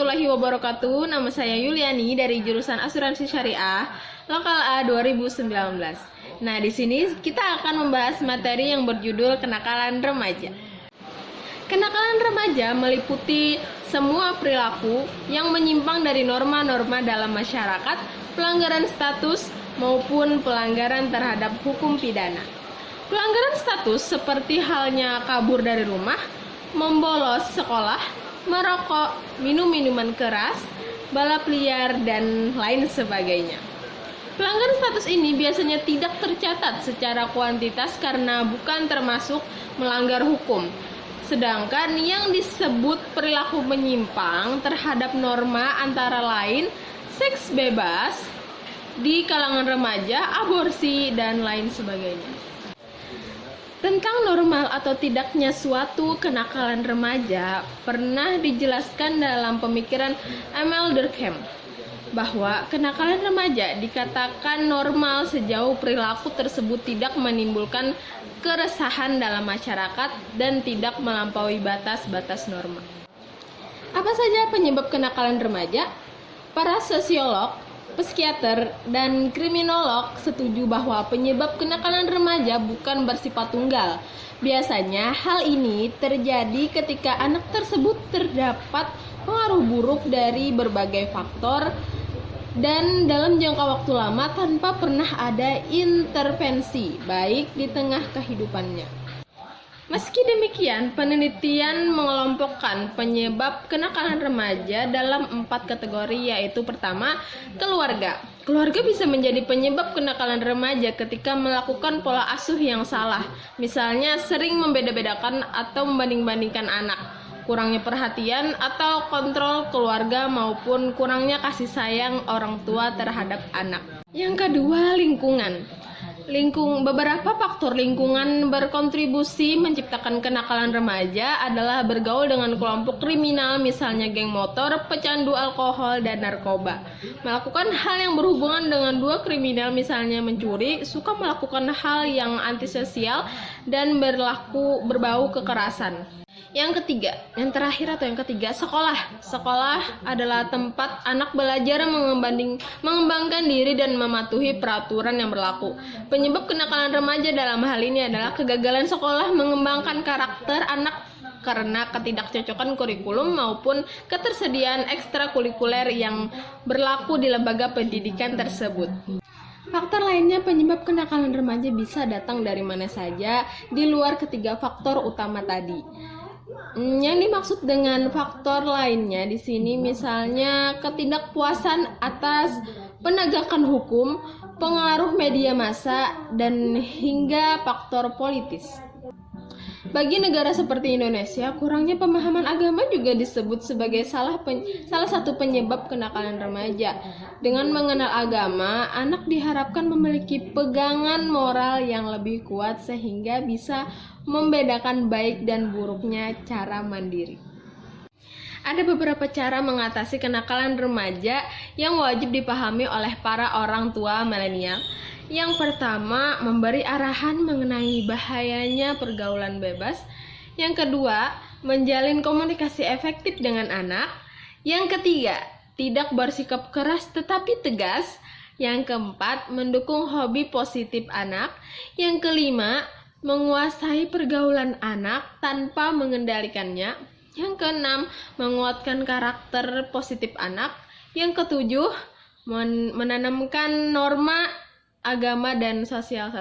warahmatullahi wabarakatuh. Nama saya Yuliani dari jurusan Asuransi Syariah, Lokal A 2019. Nah, di sini kita akan membahas materi yang berjudul kenakalan remaja. Kenakalan remaja meliputi semua perilaku yang menyimpang dari norma-norma dalam masyarakat, pelanggaran status maupun pelanggaran terhadap hukum pidana. Pelanggaran status seperti halnya kabur dari rumah, membolos sekolah, merokok, minum minuman keras, balap liar, dan lain sebagainya. Pelanggaran status ini biasanya tidak tercatat secara kuantitas karena bukan termasuk melanggar hukum. Sedangkan yang disebut perilaku menyimpang terhadap norma antara lain seks bebas di kalangan remaja, aborsi, dan lain sebagainya. Tentang normal atau tidaknya suatu kenakalan remaja pernah dijelaskan dalam pemikiran Emile Durkheim bahwa kenakalan remaja dikatakan normal sejauh perilaku tersebut tidak menimbulkan keresahan dalam masyarakat dan tidak melampaui batas-batas norma. Apa saja penyebab kenakalan remaja? Para sosiolog, psikiater, dan kriminolog setuju bahwa penyebab kenakalan remaja bukan bersifat tunggal. Biasanya hal ini terjadi ketika anak tersebut terdapat pengaruh buruk dari berbagai faktor dan dalam jangka waktu lama tanpa pernah ada intervensi baik di tengah kehidupannya. Meski demikian, penelitian mengelompokkan penyebab kenakalan remaja dalam 4 kategori, yaitu pertama, keluarga. Keluarga bisa menjadi penyebab kenakalan remaja ketika melakukan pola asuh yang salah, misalnya sering membeda-bedakan atau membanding-bandingkan anak, kurangnya perhatian atau kontrol keluarga maupun kurangnya kasih sayang orang tua terhadap anak. Yang kedua, lingkungan. Beberapa faktor lingkungan berkontribusi menciptakan kenakalan remaja adalah bergaul dengan kelompok kriminal, misalnya geng motor, pecandu alkohol, dan narkoba. Melakukan hal yang berhubungan dengan dua kriminal, misalnya mencuri, suka melakukan hal yang antisosial, dan berbau kekerasan. Yang ketiga, sekolah. Sekolah adalah tempat anak belajar mengembangkan diri dan mematuhi peraturan yang berlaku. Penyebab kenakalan remaja dalam hal ini adalah kegagalan sekolah mengembangkan karakter anak karena ketidakcocokan kurikulum maupun ketersediaan ekstrakurikuler yang berlaku di lembaga pendidikan tersebut. Faktor lainnya penyebab kenakalan remaja bisa datang dari mana saja di luar ketiga faktor utama tadi. Yang dimaksud dengan faktor lainnya di sini misalnya ketidakpuasan atas penegakan hukum, pengaruh media massa, dan hingga faktor politis. Bagi negara seperti Indonesia, kurangnya pemahaman agama juga disebut sebagai salah satu penyebab kenakalan remaja. Dengan mengenal agama, anak diharapkan memiliki pegangan moral yang lebih kuat sehingga bisa membedakan baik dan buruknya cara mandiri. Ada beberapa cara mengatasi kenakalan remaja yang wajib dipahami oleh para orang tua milenial. Yang pertama, memberi arahan mengenai bahayanya pergaulan bebas. Yang kedua, menjalin komunikasi efektif dengan anak. Yang ketiga, tidak bersikap keras tetapi tegas. Yang keempat, mendukung hobi positif anak. Yang kelima, menguasai pergaulan anak tanpa mengendalikannya. Yang keenam, menguatkan karakter positif anak. Yang ketujuh, menanamkan norma agama dan sosial.